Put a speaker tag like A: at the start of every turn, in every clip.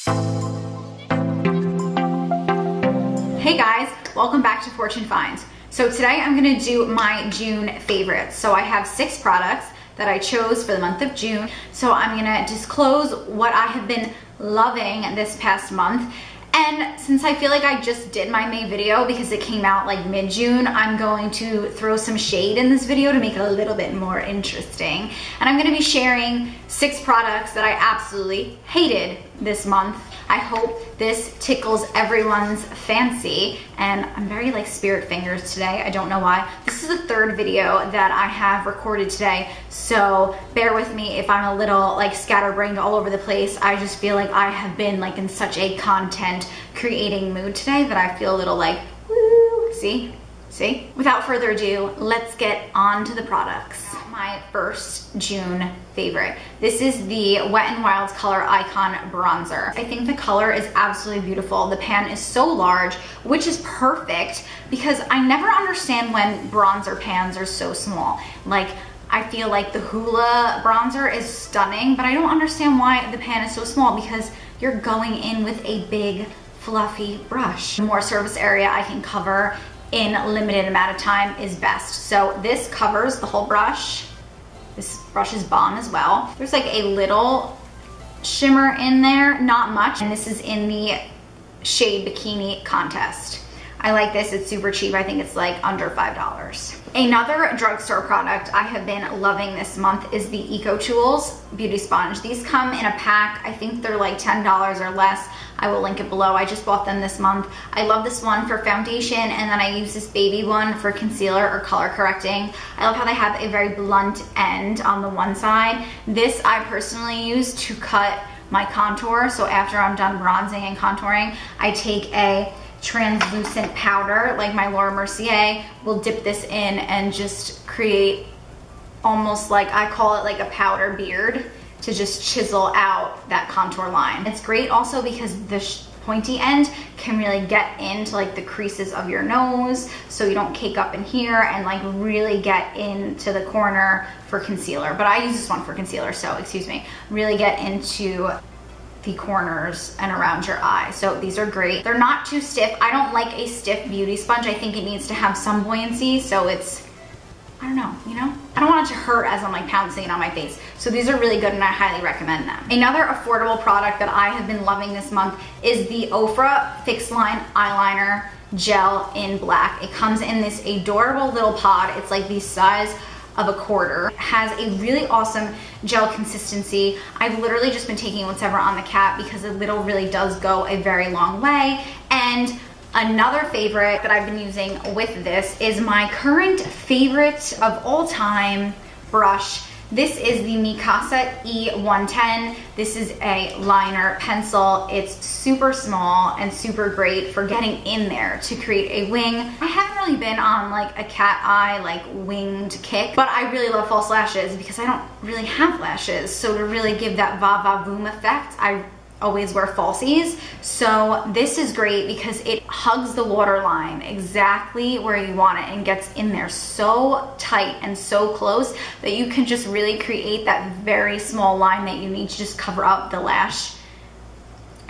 A: Hey guys, welcome back to Fortune Finds. So today I'm gonna do my June favorites. So I have 6 products that I chose for the month of June. So I'm gonna disclose what I have been loving this past month. And since I feel like I just did my May video because it came out like mid-June, I'm going to throw some shade in this video to make it a little bit more interesting. And I'm gonna be sharing 6 products that I absolutely hated this month. I hope this tickles everyone's fancy, and I'm very like spirit fingers today. I don't know why. This is the 3rd video that I have recorded today, so bear with me if I'm a little like scatterbrained all over the place. I just feel like I have been like in such a content creating mood today that I feel a little like, woo, see? Without further ado, let's get on to the products. My first June favorite. This is the Wet n Wild's Color Icon Bronzer. I think the color is absolutely beautiful. The pan is so large, which is perfect because I never understand when bronzer pans are so small. Like, I feel like the Hoola bronzer is stunning, but I don't understand why the pan is so small because you're going in with a big fluffy brush. The more surface area I can cover in a limited amount of time is best. So this covers the whole brush. This brush is bomb as well. There's like a little shimmer in there, not much. And this is in the shade Bikini Contest. I like this, it's super cheap. I think it's like under $5. Another drugstore product I have been loving this month is the Eco Tools Beauty Sponge. These come in a pack. I think they're like $10 or less. I will link it below. I just bought them this month. I love this one for foundation, and then I use this baby one for concealer or color correcting. I love how they have a very blunt end on the one side. This I personally use to cut my contour. So after I'm done bronzing and contouring, I take a translucent powder like my Laura Mercier, will dip this in and just create almost like, I call it like a powder beard, to just chisel out that contour line. It's great also because the pointy end can really get into like the creases of your nose, so you don't cake up in here, and like really get into the corner for concealer. But I use this one for concealer, so excuse me. Really get into the corners and around your eye. So these are great. They're not too stiff. I don't like a stiff beauty sponge. I think it needs to have some buoyancy, so it's, I don't know, you know? I don't want it to hurt as I'm like pouncing it on my face. So these are really good and I highly recommend them. Another affordable product that I have been loving this month is the Ofra Fix Line Eyeliner Gel in black. It comes in this adorable little pod. It's like the size of a quarter. It has a really awesome gel consistency. I've literally just been taking whatever on the cap because it really does go a very long way. And another favorite that I've been using with this is my current favorite of all time brush. This is the Mikasa E110. This is a liner pencil. It's super small and super great for getting in there to create a wing. I haven't really been on like a cat eye, like winged kick, but I really love false lashes because I don't really have lashes. So to really give that va-va-voom effect, I always wear falsies. So this is great because it hugs the waterline exactly where you want it and gets in there so tight and so close that you can just really create that very small line that you need to just cover up the lash.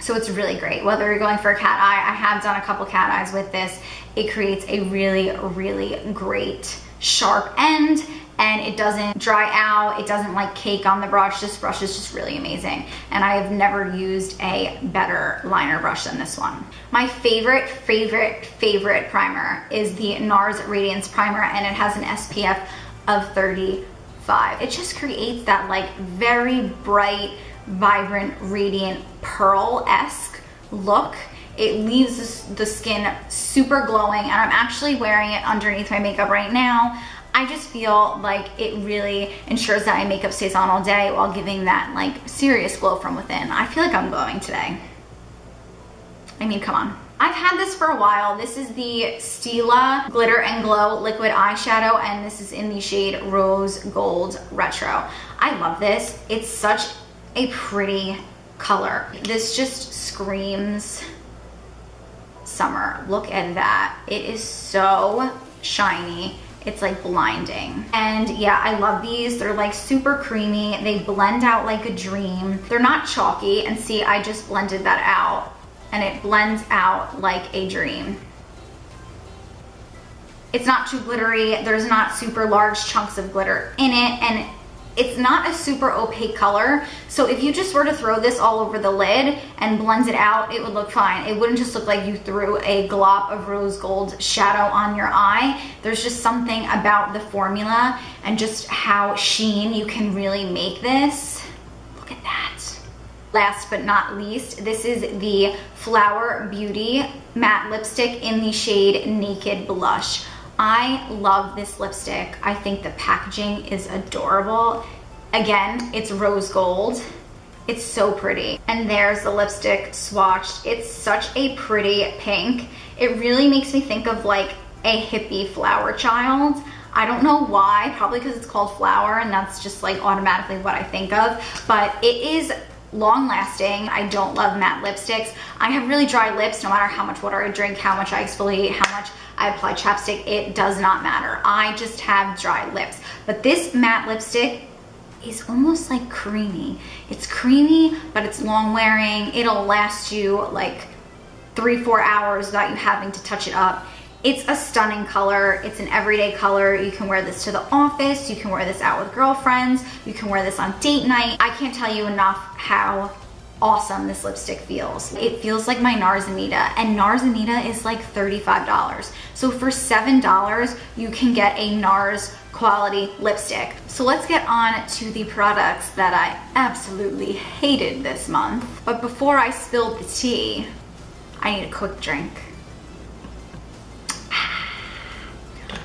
A: So it's really great. Whether you're going for a cat eye, I have done a couple cat eyes with this. It creates a really great sharp end, and it doesn't dry out, it doesn't like cake on the brush. This brush is just really amazing, and I have never used a better liner brush than this one. My favorite primer is the NARS Radiance Primer, and it has an SPF of 35. It just creates that like very bright, vibrant, radiant, pearl-esque look. It leaves the skin super glowing, and I'm actually wearing it underneath my makeup right now. I just feel like it really ensures that my makeup stays on all day while giving that like serious glow from within. I feel like I'm glowing today. I mean, come on. I've had this for a while. This is the Stila Glitter and Glow Liquid Eyeshadow, and this is in the shade Rose Gold Retro. I love this. It's such a pretty color. This just screams summer. Look at that. It is so shiny It's like blinding. And yeah, I love these. They're like super creamy. They blend out like a dream. They're not chalky, and see, I just blended that out and it blends out like a dream. It's not too glittery. There's not super large chunks of glitter in it, and it's not a super opaque color. So if you just were to throw this all over the lid and blend it out, it would look fine. It wouldn't just look like you threw a glop of rose gold shadow on your eye. There's just something about the formula and just how sheen you can really make this. Look at that. Last but not least, this is the Flower Beauty matte lipstick in the shade Naked Blush. I love this lipstick. I think the packaging is adorable. Again, it's rose gold. It's so pretty. And there's the lipstick swatched. It's such a pretty pink. It really makes me think of like a hippie flower child. I don't know why, probably because it's called Flower and that's just like automatically what I think of, but it is long lasting. I don't love matte lipsticks. I have really dry lips no matter how much water I drink, how much I exfoliate, how much I apply chapstick. It does not matter. I just have dry lips. But this matte lipstick is almost like creamy. It's creamy, but it's long wearing. It'll last you like 3-4 hours without you having to touch it up. It's a stunning color. It's an everyday color. You can wear this to the office. You can wear this out with girlfriends. You can wear this on date night. I can't tell you enough how awesome this lipstick feels. It feels like my NARS Anita, and NARS Anita is like $35. So for $7, you can get a NARS quality lipstick. So let's get on to the products that I absolutely hated this month. But before I spill the tea, I need a quick drink.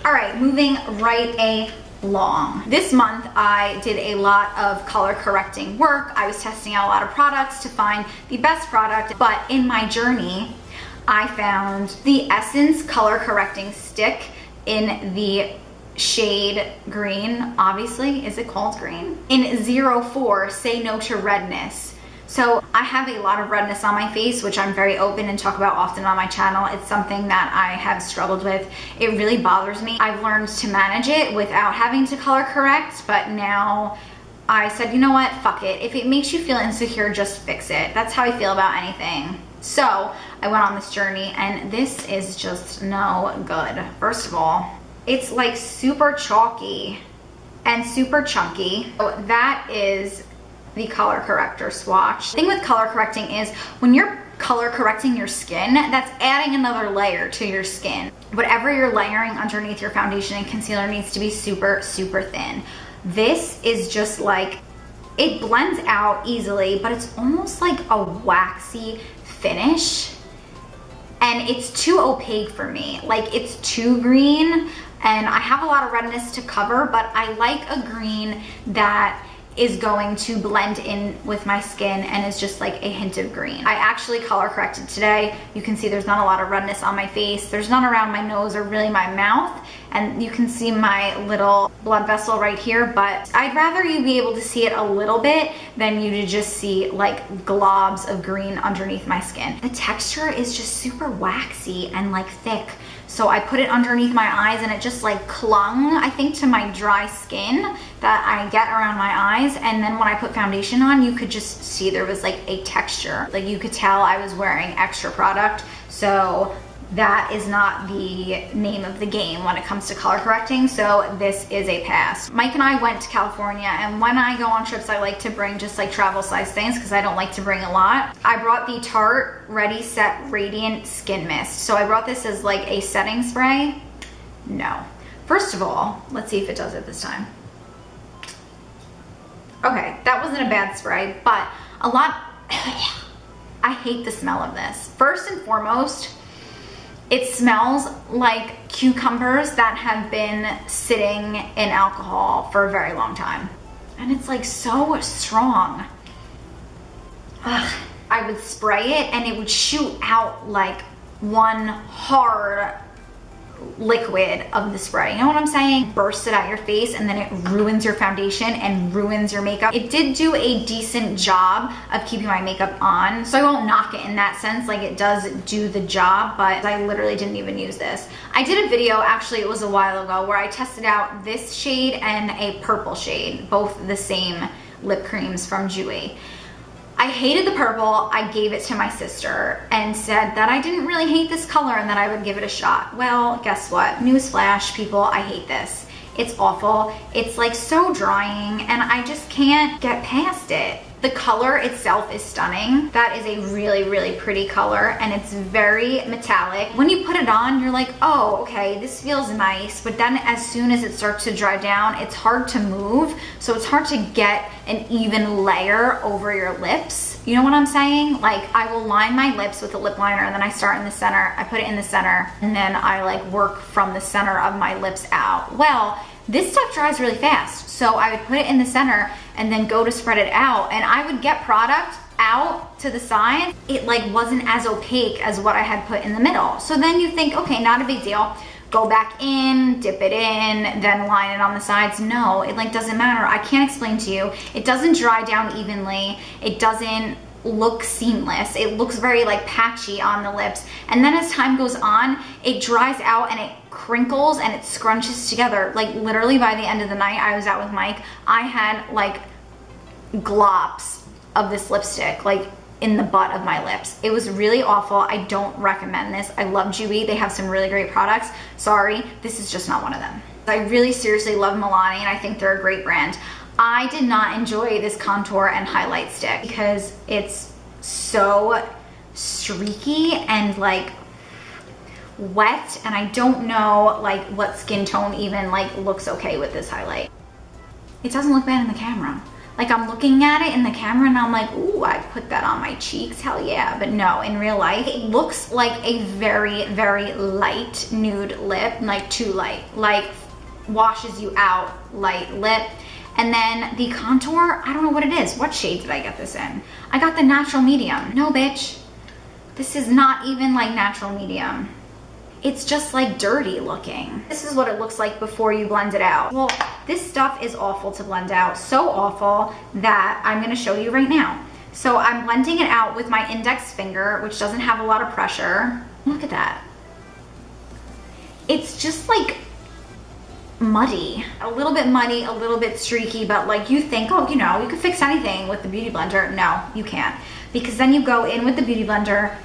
A: All right, moving right along. This month I did a lot of color correcting work. I was testing out a lot of products to find the best product, but in my journey, I found the Essence color correcting stick in the shade green. Obviously, is it called green? In 04, Say No to Redness. So I have a lot of redness on my face, which I'm very open and talk about often on my channel. It's something that I have struggled with. It really bothers me. I've learned to manage it without having to color correct, but now I said, you know what, fuck it. If it makes you feel insecure, just fix it. That's how I feel about anything. So I went on this journey and this is just no good. First of all, it's like super chalky and super chunky. So that is the color corrector swatch. The thing with color correcting is when you're color correcting your skin, that's adding another layer to your skin. Whatever you're layering underneath your foundation and concealer needs to be super, super thin. This is just like, it blends out easily, but it's almost like a waxy finish. And it's too opaque for me. Like, it's too green, and I have a lot of redness to cover, but I like a green that is going to blend in with my skin and is just like a hint of green. I actually color corrected today. You can see there's not a lot of redness on my face. There's none around my nose or really my mouth. And you can see my little blood vessel right here, but I'd rather you be able to see it a little bit than you to just see like globs of green underneath my skin. The texture is just super waxy and like thick. So I put it underneath my eyes and it just like clung, I think, to my dry skin that I get around my eyes. And then when I put foundation on, you could just see there was like a texture. Like you could tell I was wearing extra product. So that is not the name of the game when it comes to color correcting. So this is a pass. Mike and I went to California, and when I go on trips, I like to bring just like travel size things because I don't like to bring a lot. I brought the Tarte Ready Set Radiant Skin Mist. So I brought this as like a setting spray. No. First of all, let's see if it does it this time. Okay, that wasn't a bad spray, but a lot, I hate the smell of this. First and foremost, it smells like cucumbers that have been sitting in alcohol for a very long time. And it's like so strong. Ugh. I would spray it and it would shoot out like one hard liquid of the spray. You know what I'm saying? Bursts it at your face and then it ruins your foundation and ruins your makeup. It did do a decent job of keeping my makeup on, so I won't knock it in that sense. Like, it does do the job, but I literally didn't even use this. I did a video, actually it was a while ago, where I tested out this shade and a purple shade, both the same lip creams from Jouer. I hated the purple. I gave it to my sister and said that I didn't really hate this color and that I would give it a shot. Well, guess what? Newsflash, people, I hate this. It's awful. It's like so drying and I just can't get past it. The color itself is stunning. That is a really, really pretty color and it's very metallic. When you put it on, you're like, oh, okay, this feels nice. But then as soon as it starts to dry down, it's hard to move. So it's hard to get an even layer over your lips. You know what I'm saying? Like, I will line my lips with a lip liner and then I start in the center, I put it in the center, and then I like work from the center of my lips out. Well, this stuff dries really fast. So I would put it in the center and then go to spread it out, and I would get product out to the side. It like wasn't as opaque as what I had put in the middle. So then you think, okay, not a big deal. Go back in, dip it in, then line it on the sides. No, it like doesn't matter. I can't explain to you. It doesn't dry down evenly. It doesn't look seamless. It looks very like patchy on the lips. And then as time goes on, it dries out and it crinkles and it scrunches together. Like literally by the end of the night, I was out with Mike, I had like glops of this lipstick like in the butt of my lips. It was really awful. I don't recommend this. I love Jouer. They have some really great products. Sorry, this is just not one of them. I really seriously love Milani and I think they're a great brand. I did not enjoy this contour and highlight stick because it's so streaky and like wet, and I don't know like what skin tone even like looks okay with this highlight. It doesn't look bad in the camera. Like, I'm looking at it in the camera and I'm like, ooh, I put that on my cheeks, hell yeah. But no, in real life, it looks like a very, very light nude lip, like too light, like washes you out light lip. And then the contour, I don't know what it is. What shade did I get this in? I got the natural medium. No, bitch. This is not even like natural medium. It's just like dirty looking. This is what it looks like before you blend it out. Well, this stuff is awful to blend out. So awful that I'm gonna show you right now. So I'm blending it out with my index finger, which doesn't have a lot of pressure. Look at that. It's just like muddy, a little bit muddy, a little bit streaky, but like you think, oh, you know, you could fix anything with the beauty blender. No, you can't, because then you go in with the beauty blender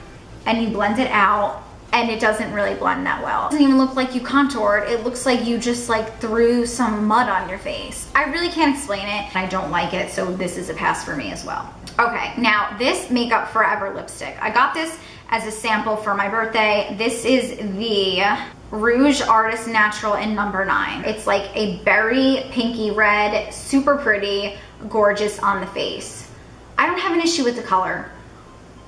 A: and you blend it out and it doesn't really blend that well. It doesn't even look like you contoured. It looks like you just like threw some mud on your face. I really can't explain it. I don't like it, so this is a pass for me as well. Okay, now this Makeup Forever lipstick. I got this as a sample for my birthday. This is the Rouge Artist Natural in number 9. It's like a berry pinky red, super pretty, gorgeous on the face. I don't have an issue with the color.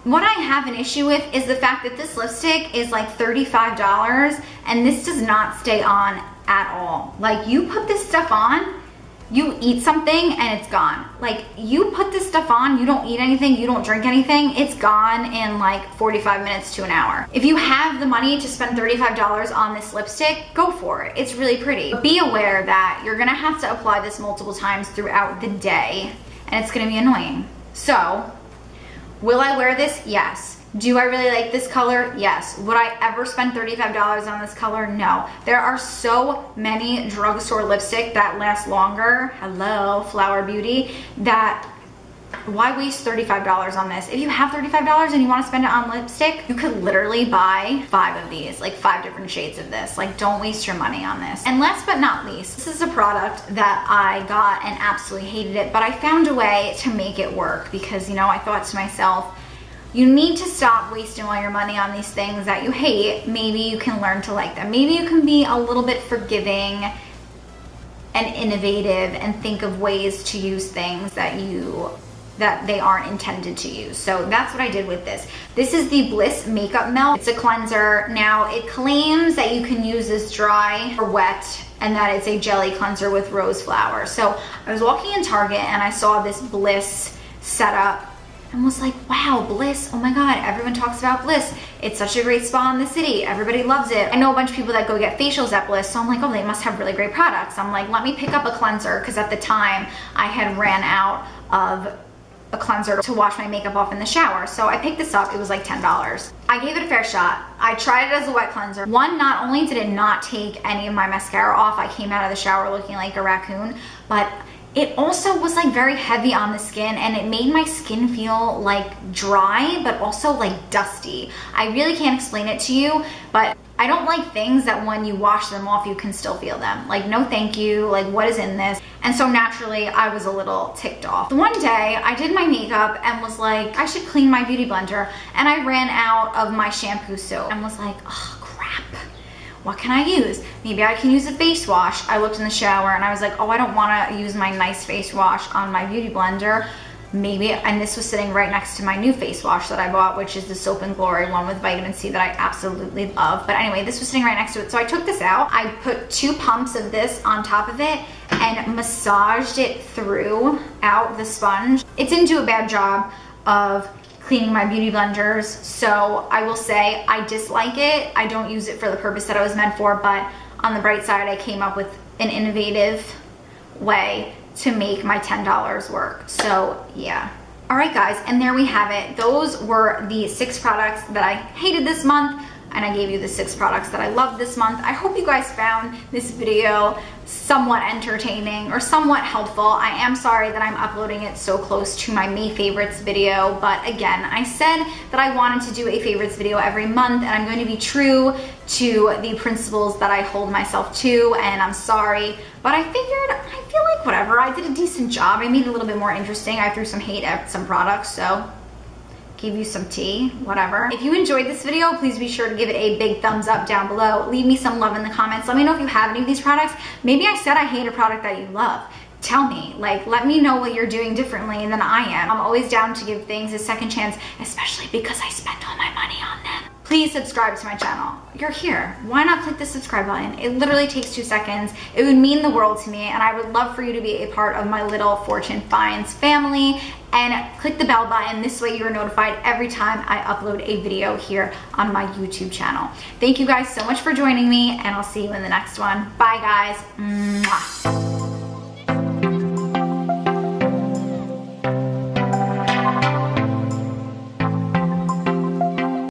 A: What I have an issue with is the fact that this lipstick is like $35 and this does not stay on at all. Like, you put this stuff on, you eat something and it's gone. Like, you put this stuff on, you don't eat anything, you don't drink anything, it's gone in like 45 minutes to an hour. If you have the money to spend $35 on this lipstick, go for it. It's really pretty. But be aware that you're gonna have to apply this multiple times throughout the day and it's gonna be annoying. So, will I wear this? Yes. Do I really like this color? Yes. Would I ever spend $35 on this color? No. There are so many drugstore lipstick that last longer. Hello, Flower Beauty. That, why waste $35 on this? If you have $35 and you want to spend it on lipstick, you could literally buy 5 of these, like 5 different shades of this. Like, don't waste your money on this. And last but not least, this is a product that I got and absolutely hated it, but I found a way to make it work because, you know, I thought to myself, you need to stop wasting all your money on these things that you hate. Maybe you can learn to like them. Maybe you can be a little bit forgiving and innovative and think of ways to use things that they aren't intended to use. So that's what I did with this. This is the Bliss Makeup Melt. It's a cleanser. Now, it claims that you can use this dry or wet and that it's a jelly cleanser with rose flower. So I was walking in Target and I saw this Bliss setup. and was like, wow, Bliss, oh my God, everyone talks about Bliss. It's such a great spa in the city. Everybody loves it. I know a bunch of people that go get facials at Bliss, so I'm like, oh, they must have really great products. I'm like, let me pick up a cleanser, because at the time I had ran out of a cleanser to wash my makeup off in the shower. So I picked this up, it was like $10. I gave it a fair shot. I tried it as a wet cleanser. One, not only did it not take any of my mascara off, I came out of the shower looking like a raccoon, but it also was like very heavy on the skin, and it made my skin feel like dry, but also like dusty. I really can't explain it to you, but I don't like things that when you wash them off, you can still feel them. Like, no thank you, like what is in this? And so naturally, I was a little ticked off. One day, I did my makeup and was like, I should clean my beauty blender. And I ran out of my shampoo soap and was like, oh crap. What can I use? Maybe I can use a face wash. I looked in the shower and I was like, oh, I don't wanna use my nice face wash on my beauty blender. Maybe, and this was sitting right next to my new face wash that I bought, which is the Soap and Glory one with vitamin C that I absolutely love. But anyway, this was sitting right next to it. So I took this out. I put 2 pumps of this on top of it and massaged it throughout the sponge. It didn't do a bad job of cleaning my beauty blenders, so I will say I dislike it. I don't use it for the purpose that it was meant for, but on the bright side, I came up with an innovative way to make my $10 work. So yeah. All right guys, and there we have it. Those were the 6 products that I hated this month, and I gave you the 6 products that I loved this month. I hope you guys found this video somewhat entertaining or somewhat helpful. I am sorry that I'm uploading it so close to my May favorites video, but again, I said that I wanted to do a favorites video every month, and I'm going to be true to the principles that I hold myself to, and I'm sorry, but I feel like whatever, I did a decent job. I made it a little bit more interesting. I threw some hate at some products, so give you some tea, whatever. If you enjoyed this video, please be sure to give it a big thumbs up down below. Leave me some love in the comments. Let me know if you have any of these products. Maybe I said I hate a product that you love. Tell me, like, let me know what you're doing differently than I am. I'm always down to give things a second chance, especially because I spent all my money on them. Please subscribe to my channel. You're here. Why not click the subscribe button? It literally takes 2 seconds. It would mean the world to me, and I would love for you to be a part of my little Fortune Finds family. And click the bell button. This way you're notified every time I upload a video here on my YouTube channel. Thank you guys so much for joining me, and I'll see you in the next one. Bye guys. Mwah.